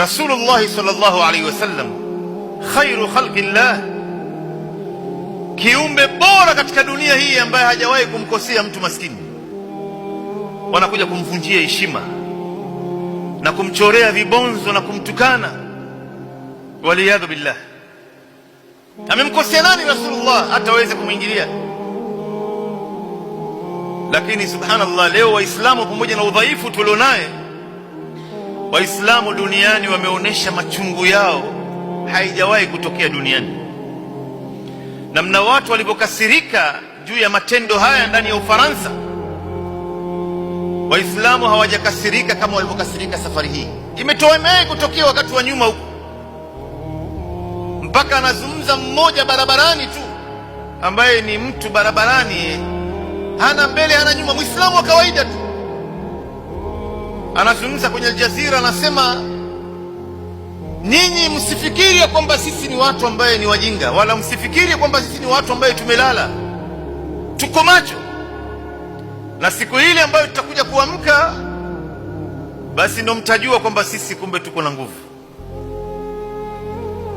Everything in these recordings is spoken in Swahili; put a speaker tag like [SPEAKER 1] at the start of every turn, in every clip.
[SPEAKER 1] Rasulullah sallallahu alaihi wasallam khairu khalqillah, kiumbe bora katika dunia hii ambaye hajawahi kumkosea mtu maskini, wanakuja kumvunjia heshima na kumchorea vibonzo na kumtukana. Waliyadhu billah. Amemkosea nani Rasulullah hata aweze kumwingilia? Lakini subhanallah, leo waislamu pamoja na udhaifu tulionaye, waislamu duniani wameonesha machungu yao haijawahi kutokea duniani. Namna watu walivyokasirika juu ya matendo haya ndani ya Ufaransa, waislamu hawajakasirika kama walivyokasirika safari hii. Imetoemea kutokea wakati wa nyuma huko, mpaka anazungumza mmoja barabarani tu, ambaye ni mtu barabarani, hana mbele hana nyuma, muislamu wa kawaida tu, anazungumza kwenye Aljazira, anasema nyinyi msifikiri kwamba sisi ni watu ambaye ni wajinga, wala msifikiri kwamba sisi ni watu ambaye tumelala, tuko macho, na siku ile ambayo tutakuja kuamka, basi ndo mtajua kwamba sisi kumbe tuko na nguvu.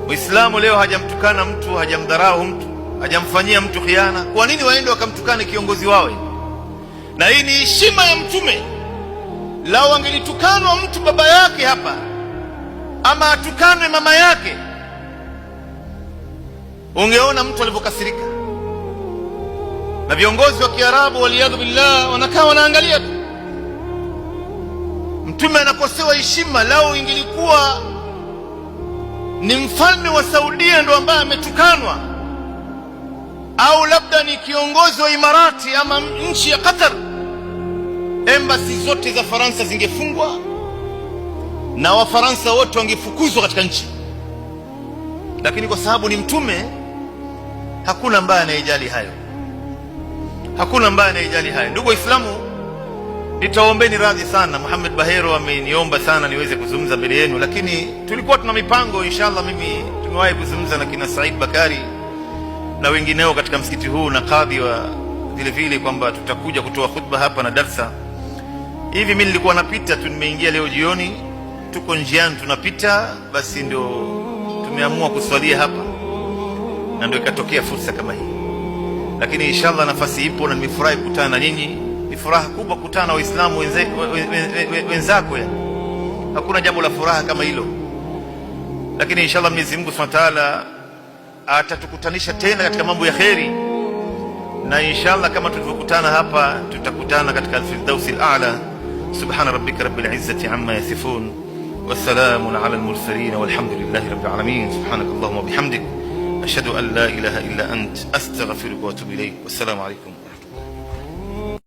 [SPEAKER 1] Muislamu leo hajamtukana mtu, hajamdharau mtu, hajamfanyia mtu khiana. Kwa nini waende wakamtukane kiongozi wao? Na hii ni heshima ya Mtume. Lao angelitukanwa mtu baba yake hapa, ama atukanwe mama yake, ungeona mtu alivyokasirika. Na viongozi wa Kiarabu waliyadhu billah wanakaa wanaangalia tu. Mtume anakosewa heshima. Lao ingelikuwa ni mfalme wa Saudia ndo ambaye ametukanwa, au labda ni kiongozi wa Imarati ama nchi ya Qatar, embassy zote za Faransa zingefungwa na Wafaransa wote wangefukuzwa katika nchi. Lakini kwa sababu ni Mtume, hakuna ambaye anayejali hayo, hakuna ambaye anayejali hayo. Ndugu Waislamu, nitaombeni radhi sana. Muhammad Bahero ameniomba sana niweze kuzungumza mbele yenu, lakini tulikuwa tuna mipango inshallah. Mimi tumewahi kuzungumza na kina Said Bakari na wengineo katika msikiti huu na kadhi wa vile vile, kwamba tutakuja kutoa khutba hapa na darsa hivi. Mimi nilikuwa napita tu, nimeingia leo jioni, tuko njiani tunapita, basi ndio tumeamua kuswalia hapa, na ndio ikatokea fursa kama hii. Lakini inshallah nafasi ipo, na nimefurahi kukutana na nyinyi. Ni furaha kubwa kukutana na Waislamu wenzako, hakuna jambo la furaha kama hilo. Lakini inshallah Mwenyezi Mungu Subhanahu wa Ta'ala atatukutanisha tena katika mambo ya kheri, na inshallah kama tulivyokutana hapa tutakutana katika al-Firdaus al-A'la. Subhana rabbika rabbil izzati amma yasifun wa salamun ala al-mursalin walhamdulillahi rabbil alamin. Subhanakallahumma bihamdik ashhadu an la ilaha illa ant astaghfiruka wa atubu ilayk. Wassalamu alaykum.